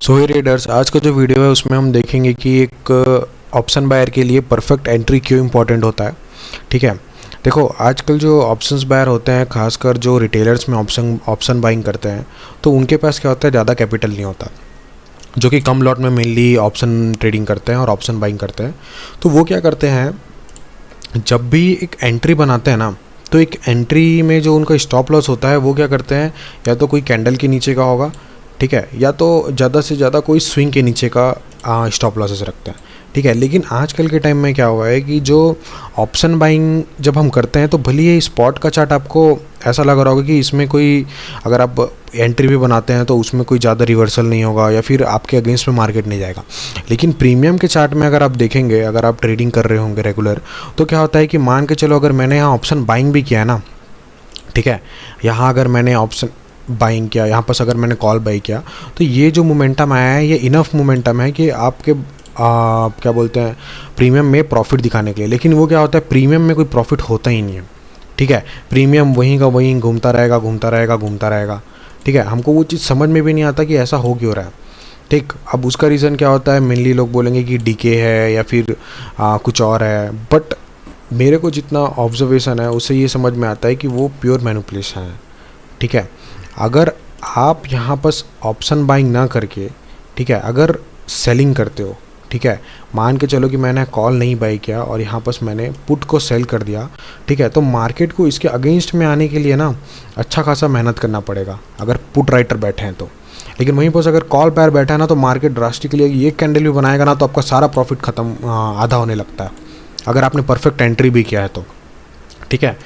सो हे traders, आज का जो वीडियो है उसमें हम देखेंगे कि एक ऑप्शन बायर के लिए परफेक्ट एंट्री क्यों इंपॉर्टेंट होता है। ठीक है, देखो आजकल जो ऑप्शंस बायर होते हैं, खासकर जो रिटेलर्स में ऑप्शन बाइंग करते हैं, तो उनके पास क्या होता है, ज़्यादा कैपिटल नहीं होता, जो कि कम लॉट में मेनली ऑप्शन ट्रेडिंग करते हैं और ऑप्शन बाइंग करते हैं। तो वो क्या करते हैं, जब भी एक एंट्री बनाते हैं ना, तो एक एंट्री में जो उनका स्टॉप लॉस होता है वो क्या करते हैं, या तो कोई कैंडल के नीचे का होगा, ठीक है, या तो ज़्यादा से ज़्यादा कोई स्विंग के नीचे का स्टॉप लॉसेस रखते हैं। ठीक है, लेकिन आजकल के टाइम में क्या हुआ है कि जो ऑप्शन बाइंग जब हम करते हैं, तो भले ही स्पॉट का चार्ट आपको ऐसा लग रहा होगा कि इसमें कोई, अगर आप एंट्री भी बनाते हैं तो उसमें कोई ज़्यादा रिवर्सल नहीं होगा या फिर आपके अगेंस्ट में मार्केट नहीं जाएगा। लेकिन प्रीमियम के चार्ट में अगर आप देखेंगे, अगर आप ट्रेडिंग कर रहे होंगे रेगुलर, तो क्या होता है कि मान के चलो अगर मैंने यहाँ ऑप्शन बाइंग भी किया है ना, ठीक है, यहाँ अगर मैंने ऑप्शन बाइंग किया, यहाँ पर अगर मैंने कॉल बाई किया, तो ये जो मोमेंटम आया है ये इनफ मोमेंटम है कि आपके क्या बोलते हैं, प्रीमियम में प्रॉफिट दिखाने के लिए। लेकिन वो क्या होता है, प्रीमियम में कोई प्रॉफिट होता ही नहीं है। ठीक है, प्रीमियम वहीं का वहीं घूमता रहेगा घूमता रहेगा घूमता रहेगा। ठीक है, हमको वो चीज़ समझ में भी नहीं आता कि ऐसा हो क्यों रहा है। ठीक, अब उसका रीज़न क्या होता है, मेनली लोग बोलेंगे कि डीके है या फिर कुछ और है, बट मेरे को जितना ऑब्जर्वेशन है उससे ये समझ में आता है कि वो प्योर मैनिपुलेशन है। ठीक है, अगर आप यहाँ पर ऑप्शन बाइंग ना करके, ठीक है, अगर सेलिंग करते हो, ठीक है, मान के चलो कि मैंने कॉल नहीं बाई किया और यहाँ पर मैंने पुट को सेल कर दिया, ठीक है, तो मार्केट को इसके अगेंस्ट में आने के लिए ना अच्छा खासा मेहनत करना पड़ेगा अगर पुट राइटर बैठे हैं तो। लेकिन वहीं पर अगर कॉल बायर बैठा है ना, तो मार्केट ड्रास्टिकली ये कैंडल भी बनाएगा ना, तो आपका सारा प्रॉफिट खत्म, आधा होने लगता है अगर आपने परफेक्ट एंट्री भी किया है तो। ठीक है,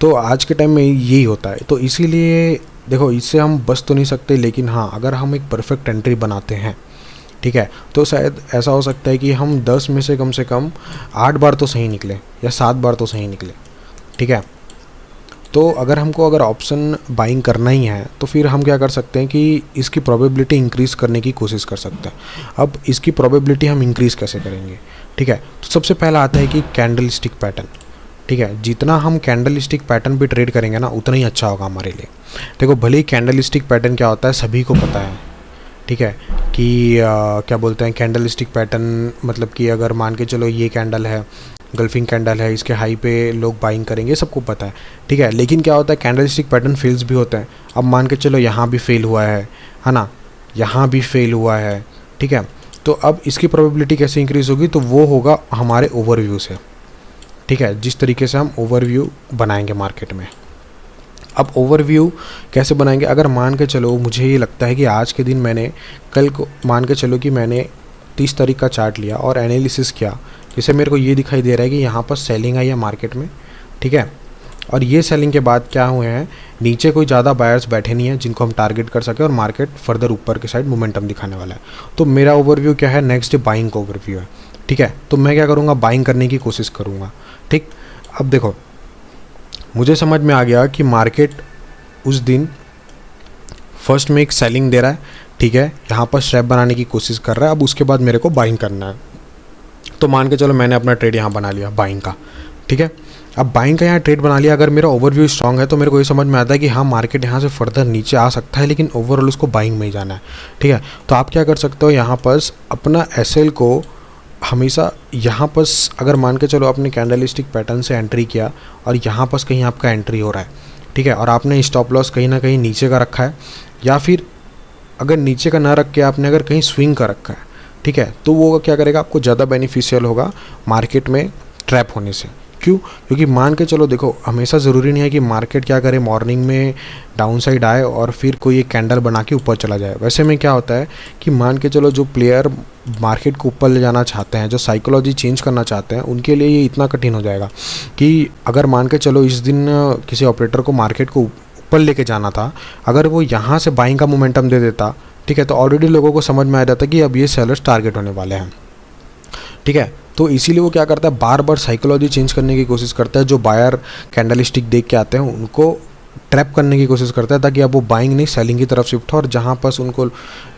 तो आज के टाइम में यही होता है। तो इसीलिए देखो, इससे हम बच तो नहीं सकते, लेकिन हाँ, अगर हम एक परफेक्ट एंट्री बनाते हैं, ठीक है, तो शायद ऐसा हो सकता है कि हम 10 में से कम 8 बार तो सही निकले या 7 बार तो सही निकले। ठीक है, तो अगर ऑप्शन बाइंग करना ही है, तो फिर हम क्या कर सकते हैं कि इसकी प्रोबेबिलिटी इंक्रीज़ करने की कोशिश कर सकते हैं। अब इसकी प्रोबेबिलिटी हम इंक्रीज़ कैसे करेंगे? ठीक है, तो सबसे पहला आता है कि कैंडल स्टिक पैटर्न। ठीक है, जितना हम कैंडल स्टिक पैटर्न पे ट्रेड करेंगे ना, उतना ही अच्छा होगा हमारे लिए। देखो, भले ही कैंडल स्टिक पैटर्न क्या होता है सभी को पता है, ठीक है, कि क्या बोलते हैं कैंडल स्टिक पैटर्न, मतलब कि अगर मान के चलो ये कैंडल है, गल्फिंग कैंडल है, इसके हाई पे लोग बाइंग करेंगे, सबको पता है। ठीक है, लेकिन क्या होता है, कैंडल स्टिक पैटर्न फेल्स भी होते हैं। अब मान के चलो यहाँ भी फेल हुआ है ना, यहाँ भी फेल हुआ है। ठीक है, तो अब इसकी प्रोबेबिलिटी कैसे इंक्रीज़ होगी, तो वो होगा हमारे ओवरव्यू से। ठीक है, जिस तरीके से हम ओवरव्यू बनाएंगे मार्केट में। अब ओवरव्यू कैसे बनाएंगे, अगर मान के चलो मुझे ये लगता है कि आज के दिन मैंने, कल को मान के चलो कि मैंने 30 तारीख का चार्ट लिया और एनालिसिस किया, जैसे मेरे को ये दिखाई दे रहा है कि यहाँ पर सेलिंग आई है मार्केट में। ठीक है, और ये सेलिंग के बाद क्या हुए हैं, नीचे कोई ज़्यादा बायर्स बैठे नहीं हैं जिनको हम टारगेट कर सकें और मार्केट फर्दर ऊपर के साइड मोमेंटम दिखाने वाला है। तो मेरा ओवरव्यू क्या है, नेक्स्ट डे बाइंग का ओवरव्यू है। ठीक है, तो मैं क्या करूँगा, बाइंग करने की कोशिश करूँगा। ठीक, अब देखो, मुझे समझ में आ गया कि मार्केट उस दिन फर्स्ट में एक सेलिंग दे रहा है, ठीक है, यहाँ पर स्ट्रैप बनाने की कोशिश कर रहा है। अब उसके बाद मेरे को बाइंग करना है, तो मान के चलो मैंने अपना ट्रेड यहाँ बना लिया बाइंग का। ठीक है, अब बाइंग का यहाँ ट्रेड बना लिया, अगर मेरा ओवरव्यू स्ट्रांग है तो मेरे को ये समझ में आता है कि हाँ, मार्केट यहाँ से फर्दर नीचे आ सकता है, लेकिन ओवरऑल उसको बाइंग में ही जाना है। ठीक है, तो आप क्या कर सकते हो, यहाँ पर अपना एसएल को हमेशा यहाँ पर, अगर मान के चलो आपने कैंडलस्टिक पैटर्न से एंट्री किया और यहाँ पर कहीं आपका एंट्री हो रहा है, ठीक है, और आपने स्टॉप लॉस कहीं ना कहीं नीचे का रखा है, या फिर अगर नीचे का ना रख के आपने अगर कहीं स्विंग का रखा है, ठीक है, तो वो क्या करेगा, आपको ज़्यादा बेनिफिशियल होगा मार्केट में ट्रैप होने से। क्यों? क्योंकि मान के चलो, देखो, हमेशा ज़रूरी नहीं है कि मार्केट क्या करे, मॉर्निंग में डाउन साइड आए और फिर कोई एक कैंडल बना के ऊपर चला जाए। वैसे में क्या होता है कि मान के चलो जो प्लेयर मार्केट को ऊपर ले जाना चाहते हैं, जो साइकोलॉजी चेंज करना चाहते हैं, उनके लिए ये इतना कठिन हो जाएगा कि अगर मान के चलो इस दिन किसी ऑपरेटर को मार्केट को ऊपर लेके जाना था, अगर वो यहाँ से बाइंग का मोमेंटम दे देता, ठीक है, तो ऑलरेडी लोगों को समझ में आ जाता कि अब ये सेलर्स टारगेट होने वाले हैं। ठीक है, तो इसीलिए वो क्या करता है, बार बार साइकोलॉजी चेंज करने की कोशिश करता है। जो बायर कैंडल स्टिक देख के आते हैं उनको ट्रैप करने की कोशिश करता है, ताकि अब वो बाइंग नहीं सेलिंग की तरफ शिफ्ट हो, और जहाँ पर उनको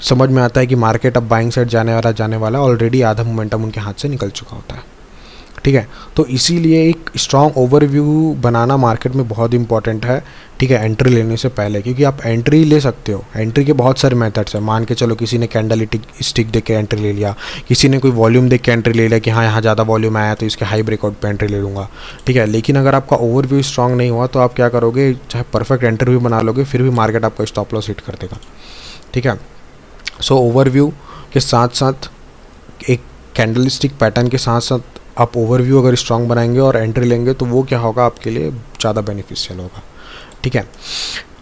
समझ में आता है कि मार्केट अब बाइंग साइड जाने वाला ऑलरेडी आधा मोमेंटम उनके हाथ से निकल चुका होता है। ठीक है। तो इसीलिए एक स्ट्रॉन्ग ओवरव्यू बनाना मार्केट में बहुत इंपॉर्टेंट है, ठीक है, एंट्री लेने से पहले। क्योंकि आप एंट्री ले सकते हो, एंट्री के बहुत सारे मेथड्स हैं। मान के चलो किसी ने कैंडल स्टिक देख के एंट्री ले लिया, किसी ने कोई वॉल्यूम देख के एंट्री ले लिया कि हाँ यहाँ ज़्यादा वॉल्यूम आया तो इसके हाई ब्रेकआउट पे एंट्री ले लूँगा, ठीक है। लेकिन अगर आपका ओवरव्यू स्ट्रॉन्ग नहीं हुआ तो आप क्या करोगे, चाहे परफेक्ट एंट्री भी बना लोगे फिर भी मार्केट आपका स्टॉप लॉस हिट कर देगा, ठीक है। सो ओवरव्यू के साथ साथ एक कैंडल स्टिक पैटर्न के साथ साथ आप ओवरव्यू अगर स्ट्रॉन्ग बनाएंगे और एंट्री लेंगे तो वो क्या होगा, आपके लिए ज़्यादा बेनिफिशियल होगा, ठीक है।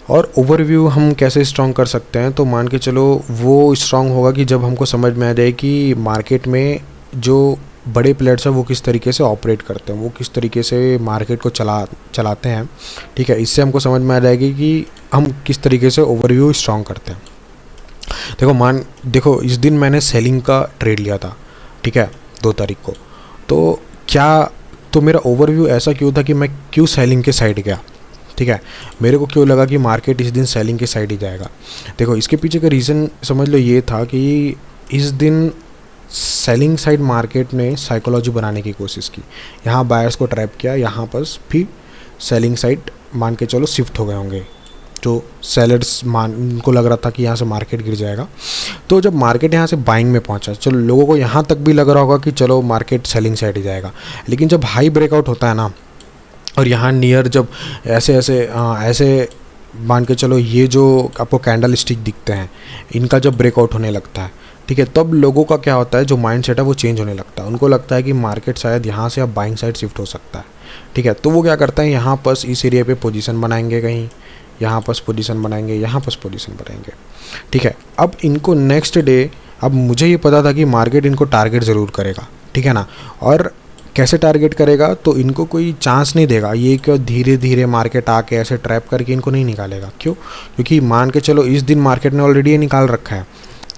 और ओवरव्यू हम कैसे स्ट्रॉन्ग कर सकते हैं, तो मान के चलो वो स्ट्रॉन्ग होगा कि जब हमको समझ में आ जाए कि मार्केट में जो बड़े प्लेयर्स हैं वो किस तरीके से ऑपरेट करते हैं, वो किस तरीके से मार्केट को चलाते हैं, ठीक है। इससे हमको समझ में आ जाएगी कि हम किस तरीके से ओवरव्यू स्ट्रॉन्ग करते हैं। देखो इस दिन मैंने सेलिंग का ट्रेड लिया था, ठीक है, 2 तारीख को। तो मेरा ओवरव्यू ऐसा क्यों था कि मैं क्यों सेलिंग के साइड गया, ठीक है। मेरे को क्यों लगा कि मार्केट इस दिन सेलिंग के साइड ही जाएगा। देखो इसके पीछे का रीज़न समझ लो ये था कि इस दिन सेलिंग साइड मार्केट ने साइकोलॉजी बनाने की कोशिश की, यहाँ बायर्स को ट्रैप किया, यहाँ पर भी सेलिंग साइड मान के चलो शिफ्ट हो गए होंगे, जो सेलर्स उनको लग रहा था कि यहाँ से मार्केट गिर जाएगा। तो जब मार्केट यहाँ से बाइंग में पहुँचा, चलो लोगों को यहाँ तक भी लग रहा होगा कि चलो मार्केट सेलिंग साइड ही जाएगा। लेकिन जब हाई ब्रेकआउट होता है ना, और यहाँ नियर जब ऐसे मान के चलो ये जो आपको कैंडल स्टिक दिखते हैं इनका जब ब्रेकआउट होने लगता है, ठीक है, तब लोगों का क्या होता है, जो माइंड सेट है वो चेंज होने लगता है। उनको लगता है कि मार्केट शायद यहाँ से अब बाइंग साइड शिफ्ट हो सकता है, ठीक है। तो वो क्या करता है, यहाँ पर इस एरिया पे पोजीशन बनाएंगे, कहीं यहाँ पर पोजीशन बनाएंगे, यहाँ पर पोजीशन बनाएंगे, ठीक है। अब इनको नेक्स्ट डे, अब मुझे ये पता था कि मार्केट इनको टारगेट ज़रूर करेगा, ठीक है ना। और कैसे टारगेट करेगा, तो इनको कोई चांस नहीं देगा, ये क्यों धीरे धीरे मार्केट आके ऐसे ट्रैप करके इनको नहीं निकालेगा। क्यों? क्योंकि मान के चलो इस दिन मार्केट ने ऑलरेडी ये निकाल रखा है,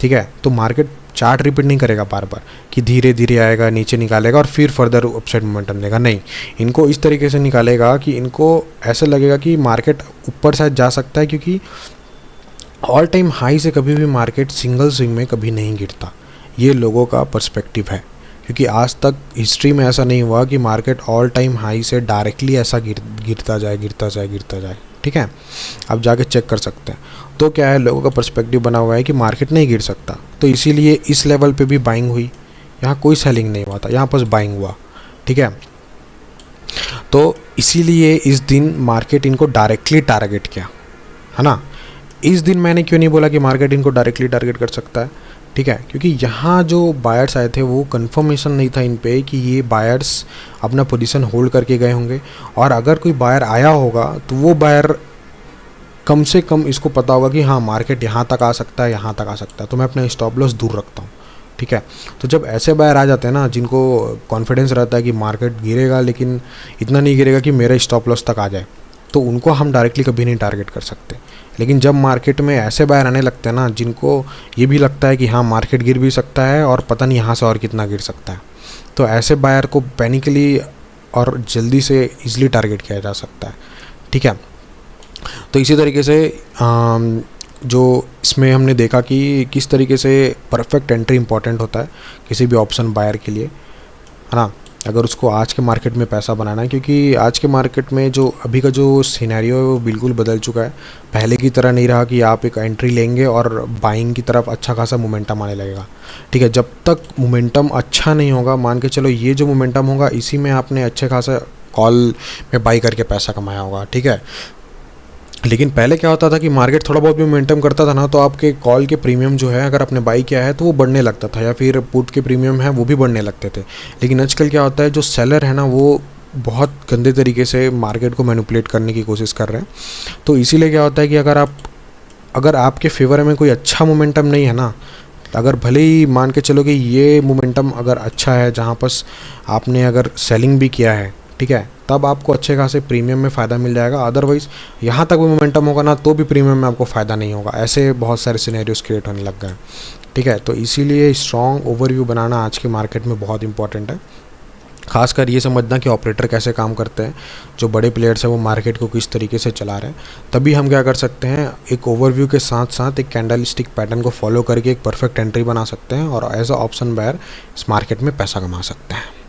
ठीक है। तो मार्केट चार्ट रिपीट नहीं करेगा बार बार कि धीरे धीरे आएगा, नीचे निकालेगा और फिर फर्दर अपसाइड मोमेंटम देगा। नहीं, इनको इस तरीके से निकालेगा कि इनको ऐसा लगेगा कि मार्केट ऊपर शायद जा सकता है, क्योंकि ऑल टाइम हाई से कभी भी मार्केट सिंगल स्विंग में कभी नहीं गिरता। ये लोगों का पर्सपेक्टिव है, क्योंकि आज तक हिस्ट्री में ऐसा नहीं हुआ कि मार्केट ऑल टाइम हाई से डायरेक्टली ऐसा गिरता जाए, ठीक है। आप जाके चेक कर सकते हैं। तो क्या है, लोगों का पर्सपेक्टिव बना हुआ है कि मार्केट नहीं गिर सकता, तो इसीलिए इस लेवल पे भी बाइंग हुई, यहाँ कोई सेलिंग नहीं हुआ था, यहाँ पर बाइंग हुआ, ठीक है। तो इसीलिए इस दिन मार्केट इनको डायरेक्टली टारगेट किया, है ना। इस दिन मैंने क्यों नहीं बोला कि मार्केट इनको डायरेक्टली टारगेट कर सकता है, ठीक है, क्योंकि यहाँ जो बायर्स आए थे वो कंफर्मेशन नहीं था इन पे कि ये बायर्स अपना पोजीशन होल्ड करके गए होंगे। और अगर कोई बायर आया होगा तो वो बायर कम से कम इसको पता होगा कि हाँ मार्केट यहाँ तक आ सकता है, यहाँ तक आ सकता है, तो मैं अपना स्टॉप लॉस दूर रखता हूँ, ठीक है। तो जब ऐसे बायर आ जाते हैं ना, जिनको कॉन्फिडेंस रहता है कि मार्केट गिरेगा लेकिन इतना नहीं गिरेगा कि मेरा स्टॉप लॉस तक आ जाए, तो उनको हम डायरेक्टली कभी नहीं टारगेट कर सकते। लेकिन जब मार्केट में ऐसे बायर आने लगते हैं ना, जिनको ये भी लगता है कि हाँ मार्केट गिर भी सकता है और पता नहीं यहाँ से और कितना गिर सकता है, तो ऐसे बायर को पैनिकली और जल्दी से ईजिली टारगेट किया जा सकता है, ठीक है। तो इसी तरीके से जो इसमें हमने देखा कि किस तरीके से परफेक्ट एंट्री इंपॉर्टेंट होता है किसी भी ऑप्शन बायर के लिए, है ना, अगर उसको आज के मार्केट में पैसा बनाना है। क्योंकि आज के मार्केट में जो अभी का जो सिनेरियो है वो बिल्कुल बदल चुका है। पहले की तरह नहीं रहा कि आप एक एंट्री लेंगे और बाइंग की तरफ अच्छा खासा मोमेंटम आने लगेगा, ठीक है। जब तक मोमेंटम अच्छा नहीं होगा, मान के चलो ये जो मोमेंटम होगा इसी में आपने अच्छे खासा कॉल में बाई करके पैसा कमाया होगा, ठीक है। लेकिन पहले क्या होता था कि मार्केट थोड़ा बहुत भी मोमेंटम करता था ना, तो आपके कॉल के प्रीमियम जो है, अगर आपने बाई किया है तो वो बढ़ने लगता था, या फिर पुट के प्रीमियम है वो भी बढ़ने लगते थे। लेकिन आजकल क्या होता है, जो सेलर है ना वो बहुत गंदे तरीके से मार्केट को मैनिपुलेट करने की कोशिश कर रहे हैं। तो इसीलिए क्या होता है कि अगर आपके फेवर में कोई अच्छा मोमेंटम नहीं है ना, अगर भले ही मान के चलो कि ये मोमेंटम अगर अच्छा है जहाँ पर आपने अगर सेलिंग भी किया है, ठीक है, तब आपको अच्छे खासे प्रीमियम में फ़ायदा मिल जाएगा। अदरवाइज़ यहाँ तक भी मोमेंटम होगा ना, तो भी प्रीमियम में आपको फ़ायदा नहीं होगा। ऐसे बहुत सारे सिनेरियोस क्रिएट होने लग गए हैं, ठीक है। तो इसीलिए स्ट्रॉन्ग ओवरव्यू बनाना आज के मार्केट में बहुत इंपॉर्टेंट है। खासकर ये समझना कि ऑपरेटर कैसे काम करते हैं, जो बड़े प्लेयर्स हैं वो मार्केट को किस तरीके से चला रहे हैं। तभी हम क्या कर सकते हैं, एक ओवरव्यू के साथ साथ एक कैंडल स्टिक पैटर्न को फॉलो करके एक परफेक्ट एंट्री बना सकते हैं और एज अ ऑप्शन बायर इस मार्केट में पैसा कमा सकते हैं।